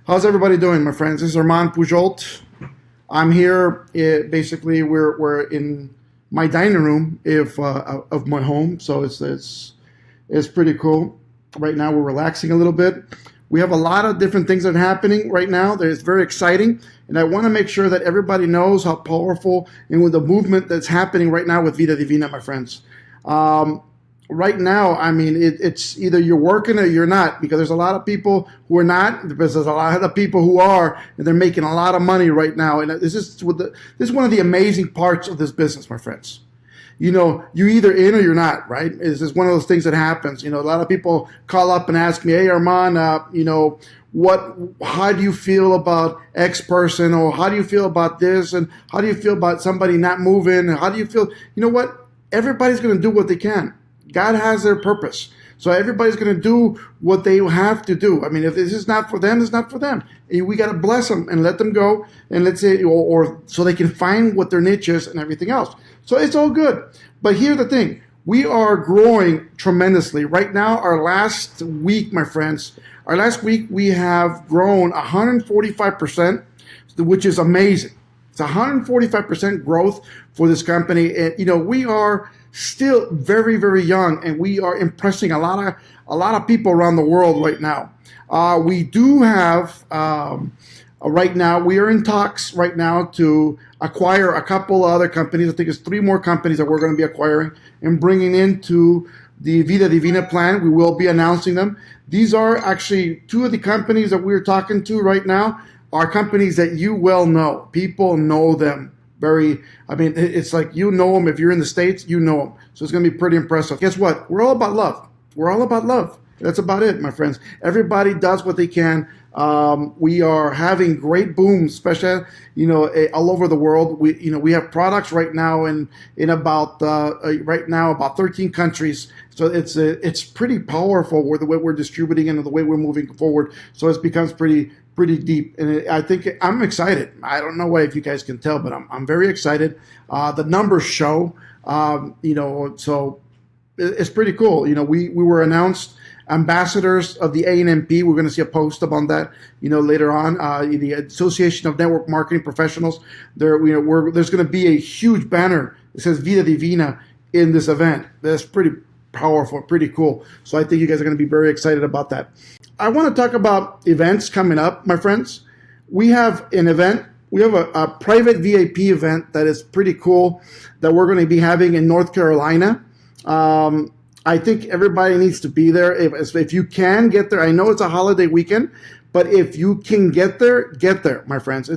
How's everybody doing, my friends? This is Armand Puyolt. I'm here. Basically, we're in my dining room of my home, so it's pretty cool. Right now, we're relaxing a little bit. We have a lot of different things that are happening right now that is very exciting, and I want to make sure that everybody knows how powerful and with the movement that's happening right now with Vida Divina, my friends. Right now, I mean, it's either you're working or you're not, because there's a lot of people who are not, because there's a lot of people who are, and they're making a lot of money right now. And this is one of the amazing parts of this business, my friends. You know, you're either in or you're not, right? It's just one of those things that happens. You know, a lot of people call up and ask me, hey, Armand, how do you feel about X person? Or how do you feel about this? And how do you feel about somebody not moving? And how do you feel? You know what? Everybody's going to do what they can. God has their purpose. So everybody's going to do what they have to do. I mean, if this is not for them, it's not for them. And we got to bless them and let them go. And let's say, or so they can find what their niche is and everything else. So it's all good. But here's the thing. We are growing tremendously. Right now, our last week, my friends, we have grown 145%, which is amazing. It's 145% growth for this company. And, you know, we are still very, very young, and we are impressing a lot of people around the world right now. We do have right now, we are in talks right now to acquire a couple other companies. I think it's 3 more companies that we're going to be acquiring and bringing into the Vida Divina plan. We will be announcing them. These are actually 2 of the companies that we're talking to right now are companies that you well know. People know them. It's like you know them. If you're in the States, you know them. So it's going to be pretty impressive. Guess what? We're all about love. We're all about love. That's about it, my friends. Everybody does what they can. We are having great booms, especially, all over the world. We have products right now in about 13 countries. So it's pretty powerful the way we're distributing and the way we're moving forward. So it becomes pretty deep, and I think I'm excited. I don't know if you guys can tell, but I'm very excited. The numbers show, so it's pretty cool. We were announced ambassadors of the ANMP. We're going to see a post about that, later on. The Association of Network Marketing Professionals. There's going to be a huge banner that says Vida Divina in this event. That's pretty powerful, pretty cool. So I think you guys are going to be very excited about that. I want to talk about events coming up, my friends. We have an event. We have a private VIP event that is pretty cool that we're going to be having in North Carolina. I think everybody needs to be there. If you can get there, I know it's a holiday weekend, but if you can get there, my friends.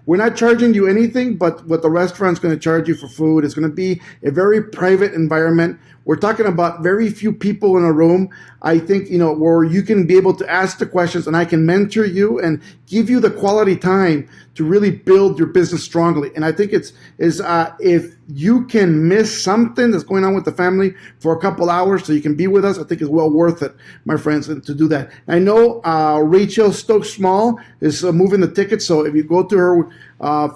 We're not charging you anything, but what the restaurant's going to charge you for food is going to be a very private environment. We're talking about very few people in a room. I think, where you can be able to ask the questions and I can mentor you and give you the quality time to really build your business strongly. And I think if you can miss something that's going on with the family for a couple hours so you can be with us, I think it's well worth it, my friends, to do that. I know Rachel Stokes Small is moving the tickets. So if you go to her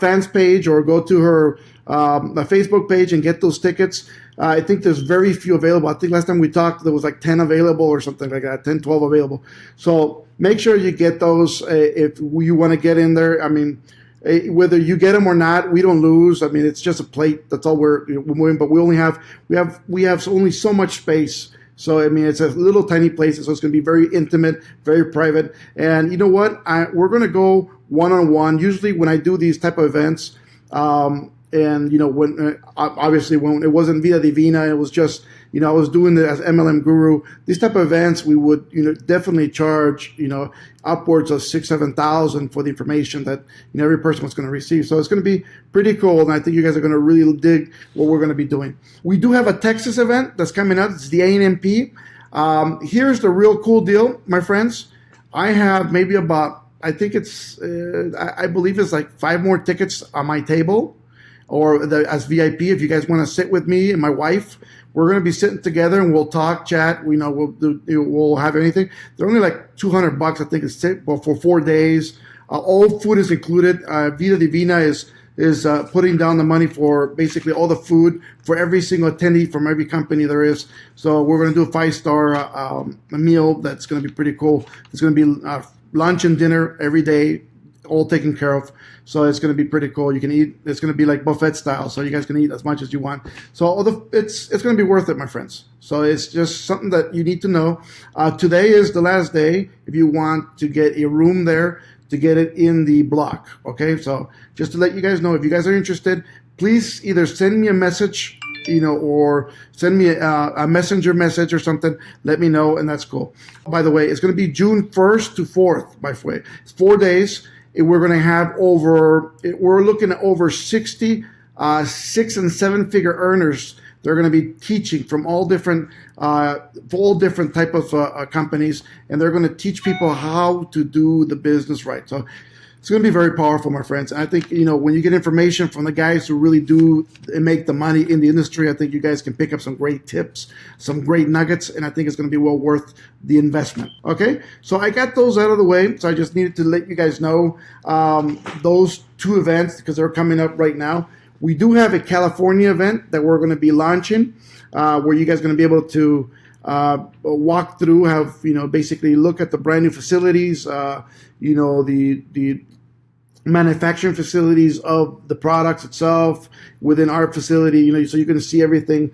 fans page or go to her Facebook page and get those tickets, I think there's very few available. I think last time we talked, there was like 10 available or something like that, 10, 12 available. So make sure you get those if you want to get in there. I mean, whether you get them or not, we don't lose. I mean, it's just a plate. That's all we're moving. But we have only so much space. So, I mean, it's a little tiny place. So it's going to be very intimate, very private. And you know what? We're going to go one-on-one. Usually when I do these type of events, and when obviously when it wasn't Vida Divina, it was just I was doing it as MLM Guru. These type of events we would definitely charge upwards of $6,000-7,000 for the information that every person was going to receive. So it's going to be pretty cool, and I think you guys are going to really dig what we're going to be doing. We do have a Texas event that's coming up. It's the ANMP. Here's the real cool deal, my friends. I have maybe about I believe it's like 5 more tickets on my table. Or as VIP, if you guys want to sit with me and my wife, we're going to be sitting together and we'll talk, chat. We'll have anything. They're only like $200, I think, it's for 4 days. All food is included. Vida Divina is putting down the money for basically all the food for every single attendee from every company there is. So we're going to do a 5-star meal that's going to be pretty cool. It's going to be lunch and dinner every day, all taken care of. So it's going to be pretty cool. You can eat. It's going to be like buffet style, so you guys can eat as much as you want. So it's going to be worth it, my friends. So it's just something that you need to know. Today is the last day if you want to get a room there, to get it in the block. Okay, so just to let you guys know, if you guys are interested, please either send me a message, or send me a messenger message or something. Let me know, and that's cool. By the way, it's going to be June 1st to 4th, by the way. It's 4 days. We're going to have we're looking at over 60 6 and 7 figure earners. They're going to be teaching from all different type of companies, and they're going to teach people how to do the business right. So it's going to be very powerful, my friends. And I think, when you get information from the guys who really do and make the money in the industry, I think you guys can pick up some great tips, some great nuggets, and I think it's going to be well worth the investment. Okay, so I got those out of the way. So I just needed to let you guys know those 2 events, because they're coming up right now. We do have a California event that we're going to be launching, where you guys are going to be able to walk through, basically look at the brand new facilities, the manufacturing facilities of the products itself within our facility, so you can see everything,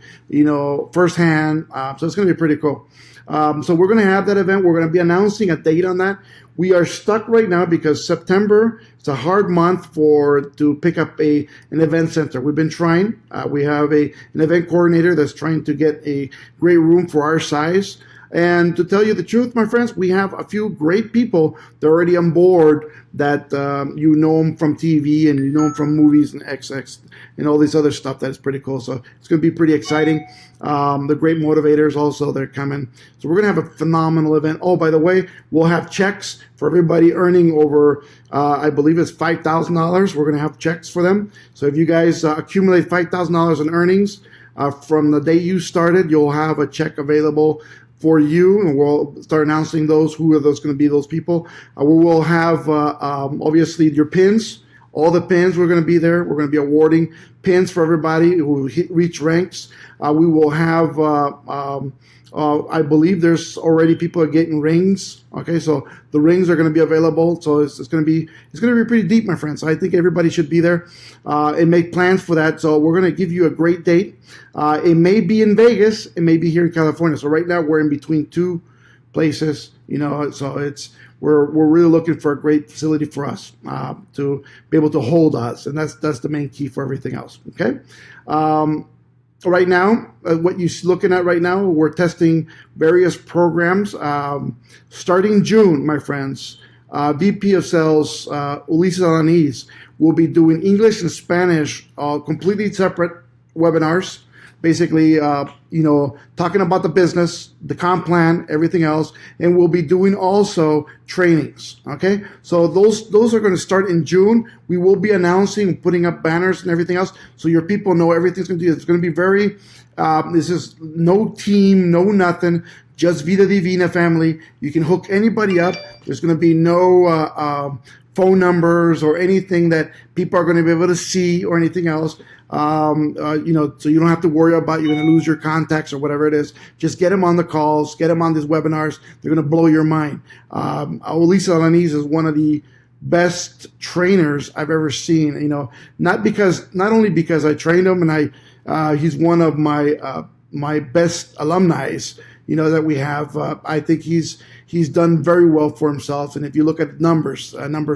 firsthand. So it's going to be pretty cool. So we're going to have that event. We're going to be announcing a date on that. We are stuck right now because September, it's a hard month to pick up an event center. We've been trying. We have an event coordinator that's trying to get a great room for our size. And to tell you the truth, my friends, we have a few great people that are already on board that you know them from TV and you know them from movies and XX and all this other stuff that is pretty cool. So it's going to be pretty exciting. The great motivators also, they're coming. So we're going to have a phenomenal event. Oh, by the way, we'll have checks for everybody earning over, I believe it's $5,000. We're going to have checks for them. So if you guys accumulate $5,000 in earnings from the day you started, you'll have a check available for you, and we'll start announcing those. Who are those going to be? Those people. We will have obviously your pins. All the pins, we're going to be there. We're going to be awarding pins for everybody who reach ranks. We will have, I believe there's already people are getting rings. Okay, so the rings are going to be available. So it's going to be pretty deep, my friends. So I think everybody should be there and make plans for that. So we're going to give you a great date. It may be in Vegas. It may be here in California. So right now we're in between 2 places. So we're really looking for a great facility for us to be able to hold us, and that's the main key for everything else. Okay. Right now, what you're looking at right now, we're testing various programs. Starting June, my friends, VP of Sales, Ulises Alanis, will be doing English and Spanish, completely separate webinars. Basically, talking about the business, the comp plan, everything else, and we'll be doing also trainings. Okay, so those are going to start in June. We will be announcing, putting up banners and everything else, so your people know everything's going to be. It's going to be very. This is no team, no nothing. Just Vida Divina family. You can hook anybody up. There's going to be no phone numbers or anything that people are going to be able to see or anything else. So you don't have to worry about you're going to lose your contacts or whatever it is. Just get them on the calls, get them on these webinars. They're going to blow your mind. Ulises Alanis is one of the best trainers I've ever seen. Not only because I trained him and he's one of my best alumni, that we have. I think he's done very well for himself. And if you look at numbers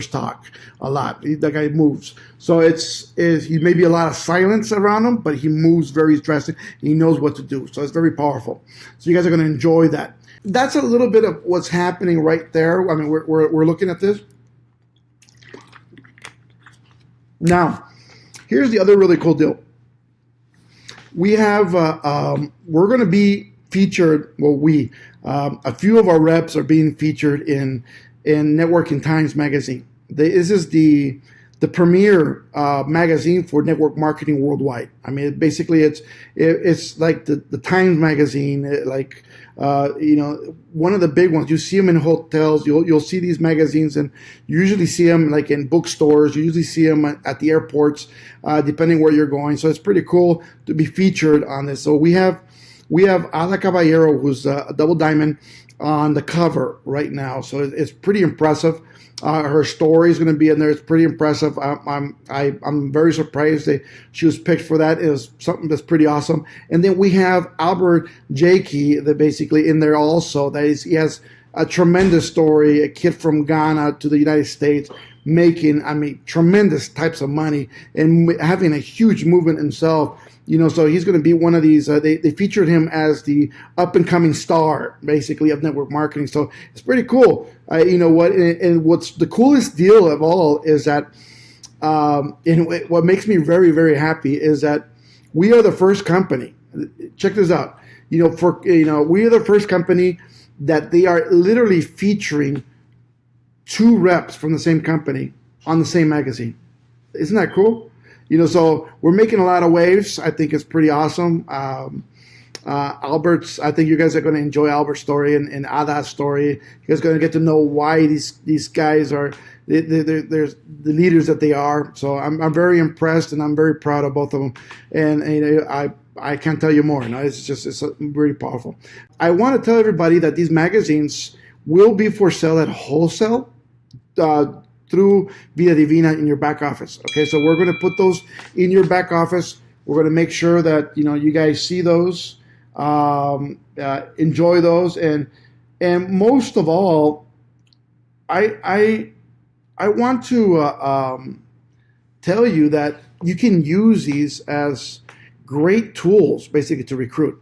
talk a lot. That guy moves. So he may be a lot of silence around him, but he moves very drastic. He knows what to do. So it's very powerful. So you guys are going to enjoy that. That's a little bit of what's happening right there. I mean, we're looking at this. Now, here's the other really cool deal. We have, we're going to be featured, a few of our reps are being featured in Networking Times magazine. This is the premier magazine for network marketing worldwide. I mean, basically, it's like the Times magazine, one of the big ones. You see them in hotels. You'll see these magazines, and you usually see them like in bookstores. You usually see them at the airports, depending where you're going. So it's pretty cool to be featured on this. So we have Ada Caballero, who's a double diamond. on the cover right now. So it's pretty impressive. Her story is going to be in there. It's pretty impressive. I'm very surprised that she was picked for that. It was something that's pretty awesome. And then we have Albert Jakey that basically in there also. He has a tremendous story. A kid from Ghana to the United States, making tremendous types of money and having a huge movement himself. So he's going to be one of these. They featured him as the up and coming star, basically, of network marketing. So it's pretty cool. And what's the coolest deal of all is that, and what makes me very, very happy is that we are the first company. Check this out. We are the first company that they are literally featuring 2 reps from the same company on the same magazine. Isn't that cool? So we're making a lot of waves. I think it's pretty awesome. Albert's, I think you guys are going to enjoy Albert's story and Ada's story. You guys are going to get to know why these guys are they're the leaders that they are. So I'm very impressed and I'm very proud of both of them. And I can't tell you more. It's really powerful. I want to tell everybody that these magazines will be for sale at wholesale. Through Vida Divina in your back office. Okay, so we're going to put those in your back office. We're going to make sure that you guys see those, enjoy those, and most of all, I want to tell you that you can use these as great tools, basically, to recruit.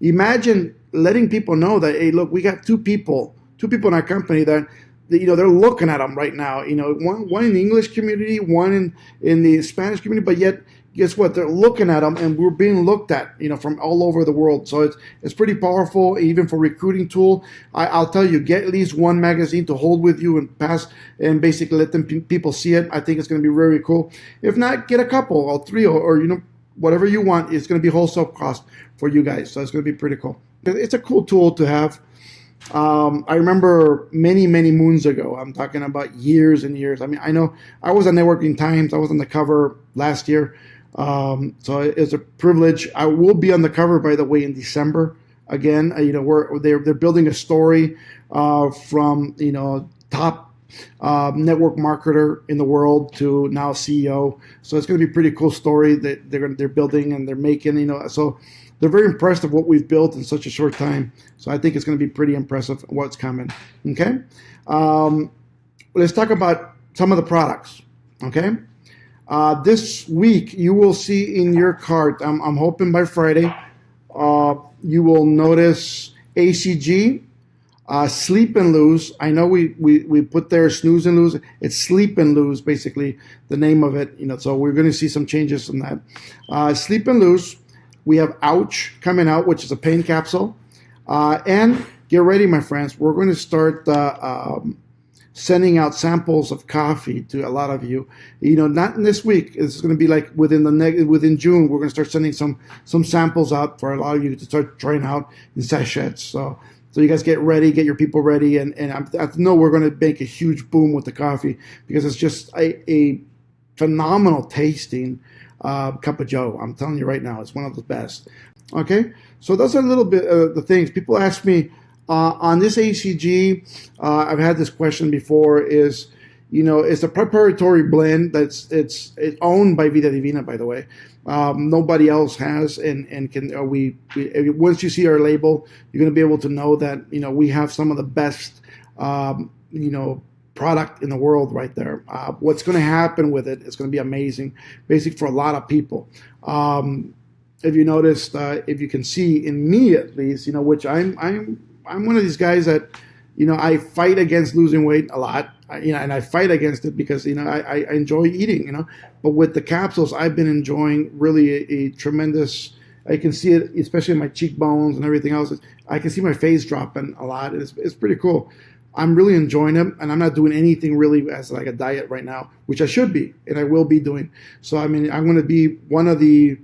Imagine letting people know that, hey, look, we got two people in our company that they're looking at them right now. One in the English community, one in the Spanish community, but yet guess what? They're looking at them, and we're being looked at, from all over the world. So it's pretty powerful, even for recruiting tool. I'll tell you, get at least one magazine to hold with you and pass, and basically let people see it. I think it's going to be very cool. If not, get a couple or 3 or whatever you want. It's going to be wholesale cost for you guys. So it's going to be pretty cool. It's a cool tool to have. I remember many moons ago, I'm talking about years and years. I know I was on Networking Times. I was on the cover last year. So it's a privilege. I will be on the cover, by the way, in December. Again, they're building a story from top network marketer in the world to now CEO. So it's going to be a pretty cool story that they're building and they're making. So they're very impressed of what we've built in such a short time. So I think it's going to be pretty impressive what's coming. Okay, let's talk about some of the products. Okay. This week, you will see in your cart, I'm hoping by Friday, you will notice ACG, Sleep and Lose. I know we put there Snooze and Lose. It's Sleep and Lose, basically, the name of it. So we're going to see some changes in that. Sleep and Lose, we have Ouch coming out, which is a pain capsule. And get ready, my friends. We're going to start sending out samples of coffee to a lot of you. Not in this week. It's going to be like within June. We're going to start sending some samples out for a lot of you to start trying out in sachets. So you guys get ready, get your people ready, and I know we're going to make a huge boom with the coffee because it's just a phenomenal tasting cup of Joe. I'm telling you right now, it's one of the best. Okay, so those are a little bit of the things people ask me. On this ACG, I've had this question before. Is it's a proprietary blend it's owned by Vida Divina, by the way. Nobody else has, and can we once you see our label, you're going to be able to know that we have some of the best product in the world right there. What's going to happen with it is going to be amazing, basically for a lot of people. If you noticed, if you can see in me at least, which I'm one of these guys that, I fight against losing weight a lot, and I fight against it because, I enjoy eating, but with the capsules, I've been enjoying really a tremendous, I can see it, especially in my cheekbones and everything else. I can see my face dropping a lot. It's pretty cool. I'm really enjoying them, and I'm not doing anything really as like a diet right now, which I should be, and I will be doing. So, I'm going to be one of the,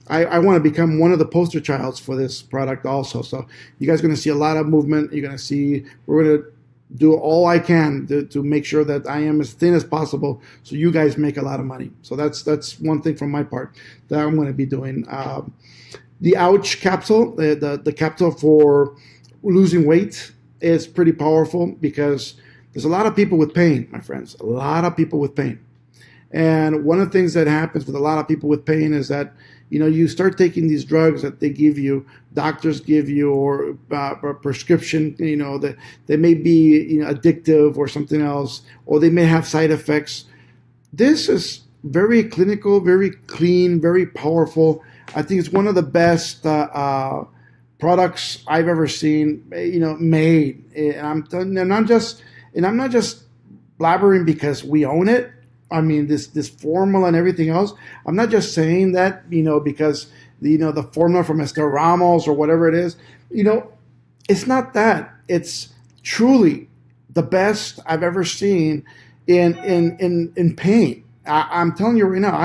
I want to become one of the poster childs for this product also. So you guys are going to see a lot of movement. You're going to see, we're going to do all I can to make sure that I am as thin as possible so you guys make a lot of money. So that's one thing from my part that I'm going to be doing. The Ouch capsule, the capsule for losing weight is pretty powerful because there's a lot of people with pain, my friends, a lot of people with pain. And one of the things that happens with a lot of people with pain is that, you start taking these drugs that they give you, doctors give you, or prescription, that they may be addictive or something else, or they may have side effects. This is very clinical, very clean, very powerful. I think it's one of the best products I've ever seen, made. And I'm not just blabbering because we own it. I mean, this formula and everything else. I'm not just saying that, because the formula from Mr. Ramos or whatever it is. It's not that. It's truly the best I've ever seen in pain. I'm telling you right now,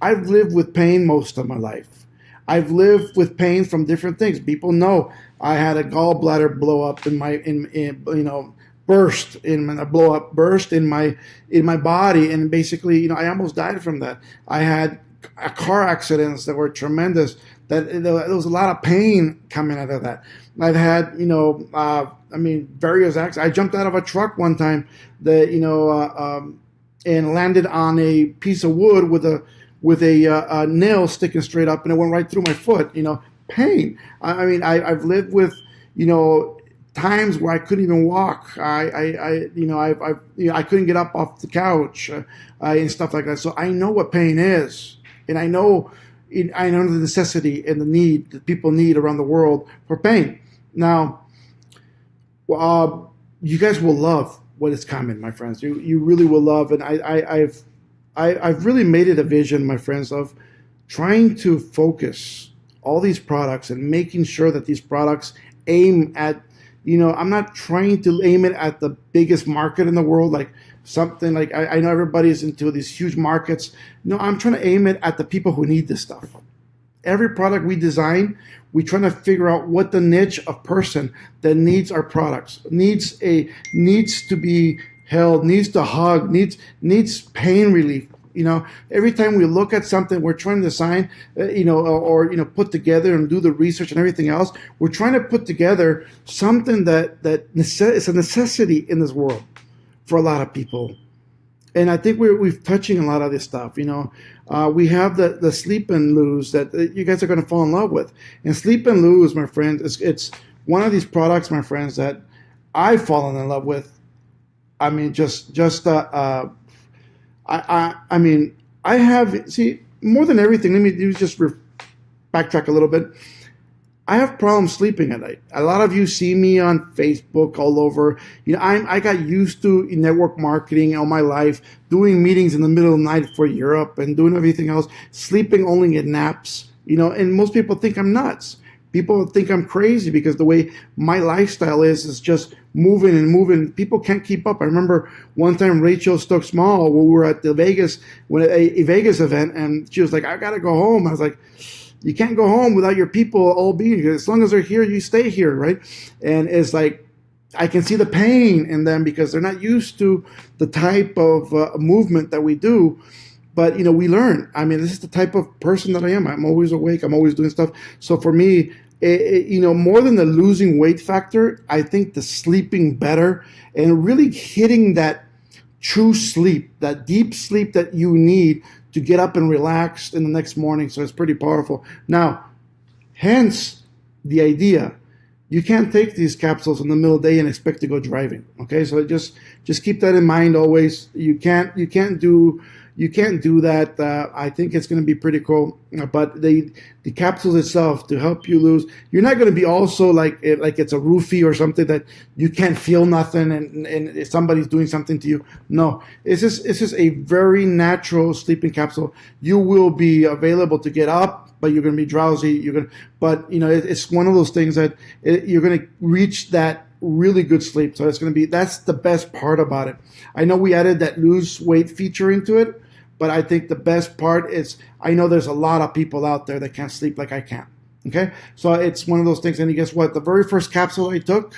I've lived with pain most of my life. I've lived with pain from different things. People know I had a gallbladder blow up burst in my body, and basically, I almost died from that. I had car accidents that were tremendous. That there was a lot of pain coming out of that. I've had, various accidents. I jumped out of a truck one time and landed on a piece of wood with a nail sticking straight up, and it went right through my foot. Pain. I've lived with, times where I couldn't even walk. I couldn't get up off the couch and stuff like that. So I know what pain is, and I know the necessity and the need that people need around the world for pain. Now, you guys will love what is coming, my friends. You really will love, and I've really made it a vision, my friends, of trying to focus all these products and making sure that these products aim at, I'm not trying to aim it at the biggest market in the world, like something like, I know everybody's into these huge markets. No, I'm trying to aim it at the people who need this stuff. Every product we design, we're trying to figure out what the niche of person that needs our products, needs to be held, needs to hug, needs pain relief. Every time we look at something we're trying to design, or put together and do the research and everything else, we're trying to put together something that is a necessity in this world for a lot of people. And I think we're touching a lot of this stuff. We have the Sleep and Lose that you guys are going to fall in love with. And Sleep and Lose, my friends, it's one of these products, my friends, that I've fallen in love with. I mean, I have, more than everything, let me just backtrack a little bit. I have problems sleeping at night. A lot of you see me on Facebook all over. I got used to network marketing all my life, doing meetings in the middle of the night for Europe and doing everything else, sleeping only in naps, and most people think I'm nuts. People think I'm crazy because the way my lifestyle is just moving and moving. People can't keep up. I remember one time Rachel Stokes Small, we were at the Vegas, a Vegas event, and she was like, I got to go home. I was like, you can't go home without your people all being here. As long as they're here, you stay here, right? And it's like, I can see the pain in them because they're not used to the type of movement that we do. But, we learn. This is the type of person that I am. I'm always awake. I'm always doing stuff. So for me, more than the losing weight factor, I think the sleeping better and really hitting that true sleep, that deep sleep that you need to get up and relax in the next morning. So it's pretty powerful. Now, hence the idea. You can't take these capsules in the middle of the day and expect to go driving. Okay, so just keep that in mind always. You can't do that. I think it's going to be pretty cool. But the capsules itself to help you lose, you're not going to be also like it's a roofie or something that you can't feel nothing and somebody's doing something to you. No, it's just a very natural sleeping capsule. You will be available to get up, but you're going to be drowsy. It's one of those things that you're going to reach that really good sleep. So that's the best part about it. I know we added that lose weight feature into it, but I think the best part is I know there's a lot of people out there that can't sleep like I can. Okay, so it's one of those things. And guess what? The very first capsule I took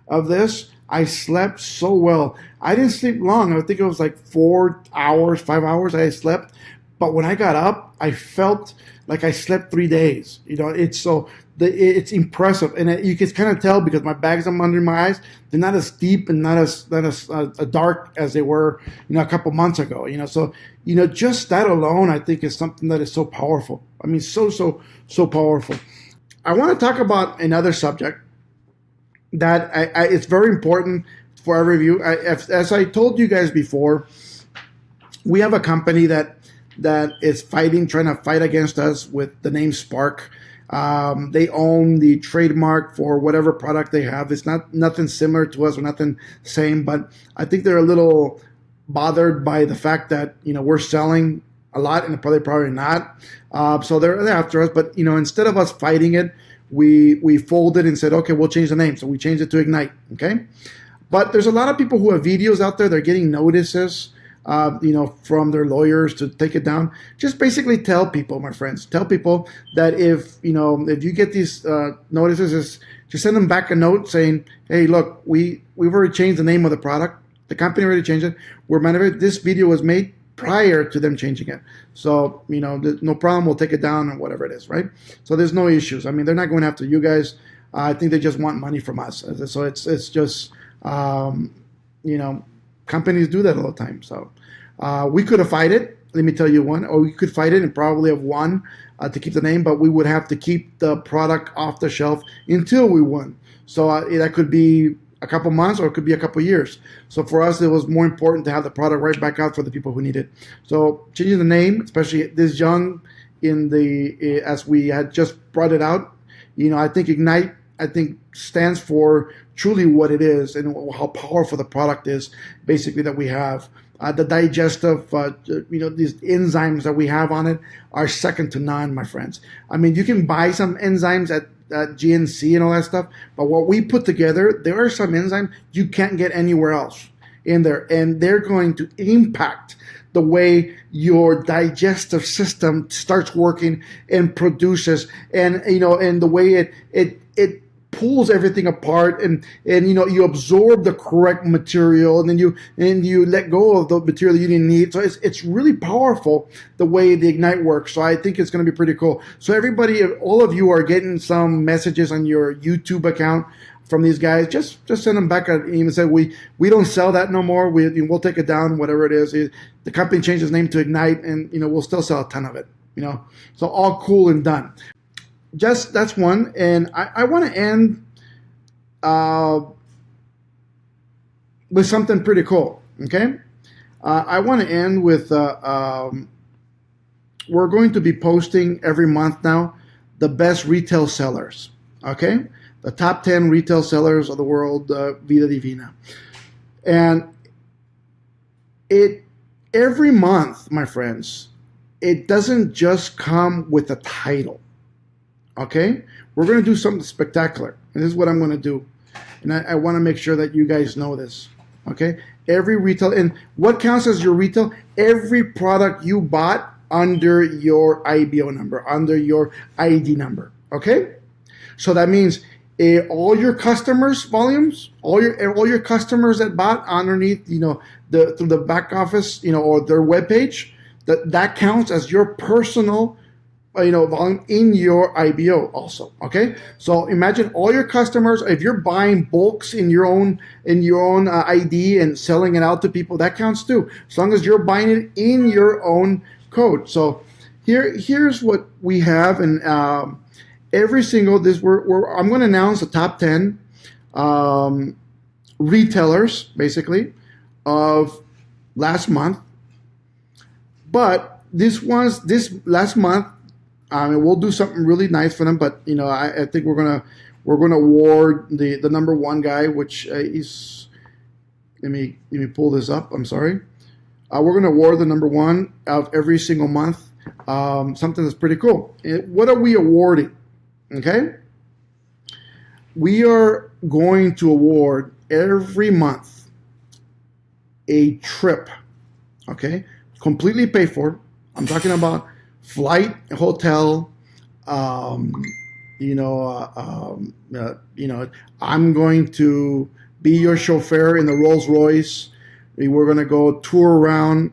of this, I slept so well. I didn't sleep long. I think it was like 4 hours, 5 hours I slept. But when I got up, I felt like I slept 3 days. It's so it's impressive, and you can kind of tell because my bags I'm under my eyes, they're not as deep and not as dark as they were, a couple months ago. So just that alone, I think, is something that is so powerful. I mean, so powerful. I want to talk about another subject that it's very important for every of you. As I told you guys before, we have a company that is trying to fight against us with the name Spark. They own the trademark for whatever product they have. It's nothing similar to us or nothing same, but I think they're a little bothered by the fact that we're selling a lot and probably not. So they're after us. But instead of us fighting it, we folded and said, okay, we'll change the name. So we changed it to Ignite. Okay, but there's a lot of people who have videos out there. They're getting notices. From their lawyers to take it down. Just basically tell people, my friends, that if you get these notices, just send them back a note saying, hey, look, we've already changed the name of the product. The company already changed it. This video was made prior to them changing it. So, no problem. We'll take it down or whatever it is, right? So there's no issues. I mean, they're not going after you guys. I think they just want money from us. So it's just, companies do that all the time. So we could have fight it. Let me tell you one. Or we could fight it and probably have won to keep the name, but we would have to keep the product off the shelf until we won. So that could be a couple months or it could be a couple years. So for us, it was more important to have the product right back out for the people who need it. So changing the name, especially this young as we had just brought it out, I think Ignite, stands for truly what it is and how powerful the product is, basically, that we have. The digestive, these enzymes that we have on it are second to none, my friends. I mean, you can buy some enzymes at GNC and all that stuff, but what we put together, there are some enzymes you can't get anywhere else in there, and they're going to impact the way your digestive system starts working and produces, and and the way it pulls everything apart, and you absorb the correct material, and then you let go of the material that you didn't need. So it's really powerful the way the Ignite works. So I think it's going to be pretty cool. So everybody, all of you are getting some messages on your YouTube account from these guys. Just send them back an email and say we don't sell that no more. We'll take it down, whatever it is. The company changed its name to Ignite, and we'll still sell a ton of it. So all cool and done. That's one, and I want to end with something pretty cool. Okay, I want to end with we're going to be posting every month now the best retail sellers. Okay, the top 10 retail sellers of the world, Vida Divina, and every month, my friends, it doesn't just come with a title. Okay, we're going to do something spectacular, and this is what I'm going to do, and I want to make sure that you guys know this. Okay, every retail, and what counts as your retail? Every product you bought under your IBO number, under your ID number. Okay, so that means all your customers' volumes, all your customers that bought underneath, through the back office, or their webpage, that counts as your personal volume in your IBO also. Okay, so imagine all your customers. If you're buying bulks in your own ID and selling it out to people, that counts too, as long as you're buying it in your own code. So here's what we have, and every single I'm going to announce the top 10 retailers basically of last month, but this last month. We'll do something really nice for them, but I think we're gonna award the number one guy, which is let me pull this up. I'm sorry. We're gonna award the number one of every single month. Something that's pretty cool. What are we awarding? Okay, we are going to award every month a trip. Okay, completely paid for. I'm talking about flight, hotel, I'm going to be your chauffeur in the Rolls Royce. We're going to go tour around,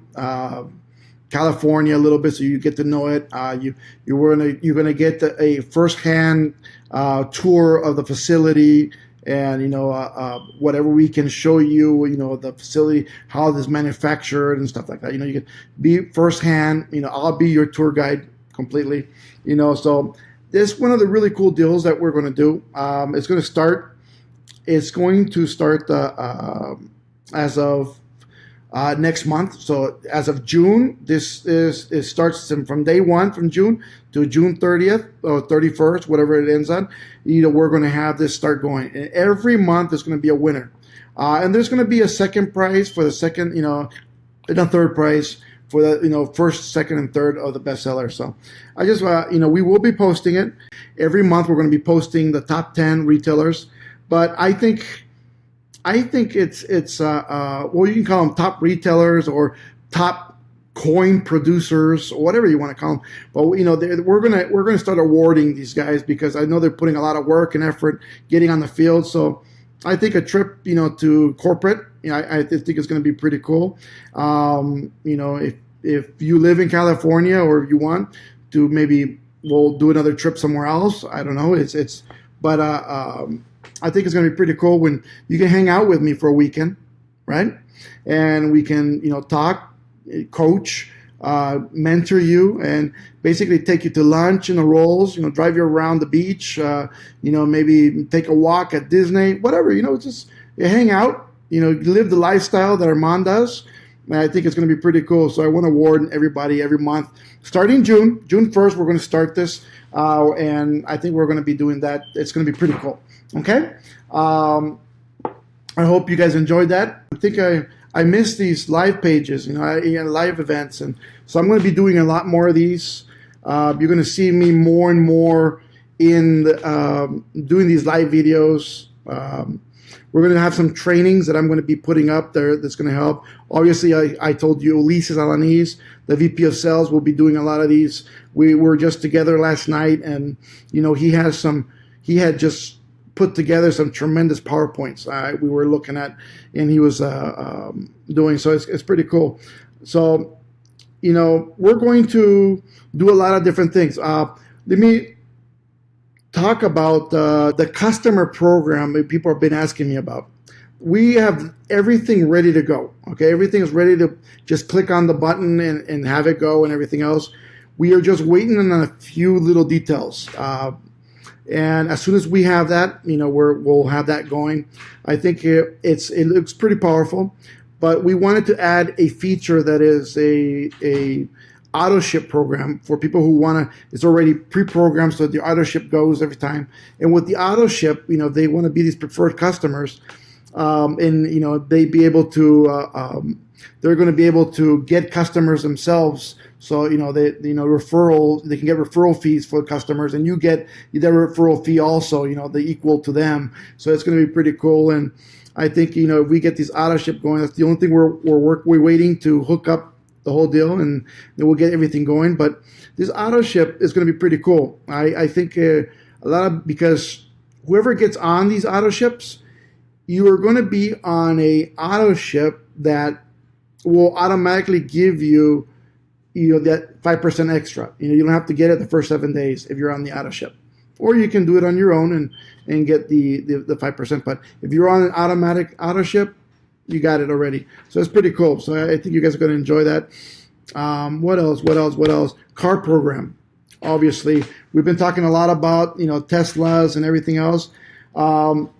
California a little bit, so you get to know it. You're gonna get a firsthand tour of the facility, and whatever we can show you, the facility, how it is manufactured and stuff like that. You can be firsthand. I'll be your tour guide completely. So this is one of the really cool deals that we're going to do. It's going to start. It's going to start as of next month. So as of June, it starts from day one, from June to June 30th or 31st, whatever it ends on. We're going to have this start going. And every month there's going to be a winner. And there's going to be a second prize for the second, and a third prize for the, first, second, and third of the bestseller. So I just, we will be posting it. Every month we're going to be posting the top 10 retailers. But I think it's well, you can call them top retailers or top coin producers or whatever you want to call them. But we're gonna start awarding these guys because I know they're putting a lot of work and effort getting on the field. So I think a trip to corporate, I think it's going to be pretty cool. If you live in California or if you want to, maybe we'll do another trip somewhere else. I don't know. But I think it's going to be pretty cool when you can hang out with me for a weekend, right? And we can, talk, coach, mentor you, and basically take you to lunch in the rolls, drive you around the beach, maybe take a walk at Disney, whatever, just you hang out, live the lifestyle that Armand does. And I think it's going to be pretty cool. So I want to warn everybody every month, starting June 1st, we're going to start this. And I think we're going to be doing that. It's going to be pretty cool. Okay. I hope you guys enjoyed that. I think I missed these live pages, live events. And so I'm going to be doing a lot more of these. You're going to see me more and more in doing these live videos. We're going to have some trainings that I'm going to be putting up there that's going to help. Obviously, I told you Ulises Alanis, the VP of Sales, will be doing a lot of these. We were just together last night, and he had just put together some tremendous PowerPoints we were looking at, and he was doing. So it's pretty cool. So we're going to do a lot of different things. Let me talk about the customer program that people have been asking me about. We have everything ready to go. Okay, everything is ready to just click on the button and have it go and everything else. We are just waiting on a few little details. And as soon as we have that, we'll have that going. I think it looks pretty powerful, but we wanted to add a feature that is a auto ship program for people who want to. It's already pre-programmed so the auto ship goes every time. And with the auto ship, they want to be these preferred customers, and they be able to. They're going to be able to get customers themselves. So referral. They can get referral fees for customers, and you get their referral fee also. The equal to them. So it's going to be pretty cool. And I think if we get these auto ship going, that's the only thing we're waiting to hook up the whole deal, and then we'll get everything going. But this auto ship is going to be pretty cool. I think a lot of, because whoever gets on these auto ships, you are going to be on a auto ship that will automatically give you, that 5% extra. You don't have to get it the first 7 days if you're on the auto ship, or you can do it on your own and get the 5%. But if you're on an automatic auto ship, you got it already. So it's pretty cool. So I think you guys are going to enjoy that. What else? Car program. Obviously, we've been talking a lot about, Teslas and everything else. Well,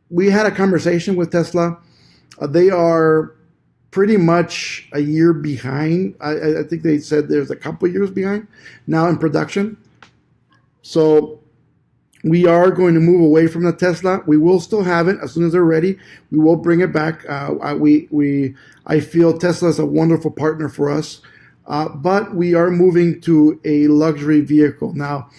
we had a conversation with Tesla. They are pretty much a year behind. I think they said there's a couple years behind now in production. So we are going to move away from the Tesla. We will still have it as soon as they're ready. We will bring it back. I feel Tesla is a wonderful partner for us, but we are moving to a luxury vehicle. Now,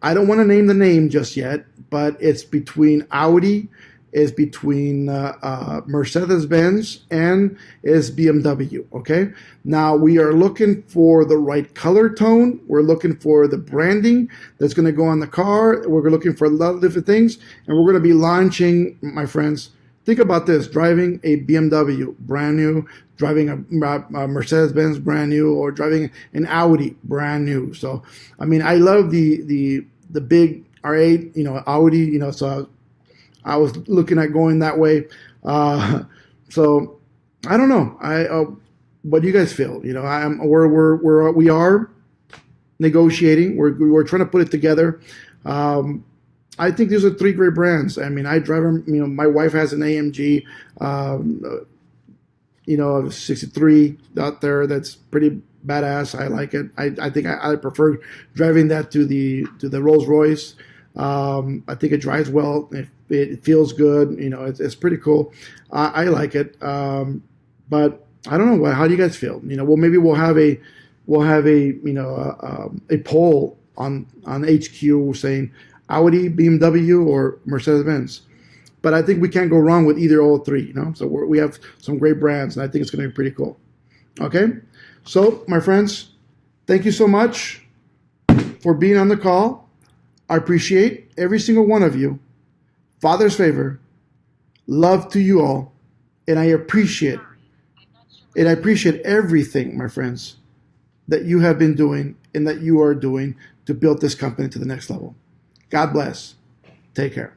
I don't want to name the name just yet, but it's between Audi, it's between Mercedes-Benz, and it's BMW, okay? Now, we are looking for the right color tone. We're looking for the branding that's going to go on the car. We're looking for a lot of different things, and we're going to be launching, my friends, Think about this: driving a BMW, brand new, driving a Mercedes-Benz, brand new, or driving an Audi, brand new. So, I mean, I love the big R8, Audi, So I was looking at going that way. So I don't know. What do you guys feel? We are negotiating. We're trying to put it together. I think these are three great brands. I mean, I drive them. My wife has an AMG, 63 out there. That's pretty badass. I like it. I think I prefer driving that to the Rolls Royce. I think it drives well. It feels good. It's pretty cool. I like it. But I don't know. How do you guys feel? Well, maybe we'll have a poll on HQ saying Audi, BMW, or Mercedes-Benz. But I think we can't go wrong with either all three. So we have some great brands, and I think it's going to be pretty cool. Okay. So, my friends, thank you so much for being on the call. I appreciate every single one of you. Father's favor, love to you all, and I appreciate everything, my friends, that you have been doing and that you are doing to build this company to the next level. God bless. Take care.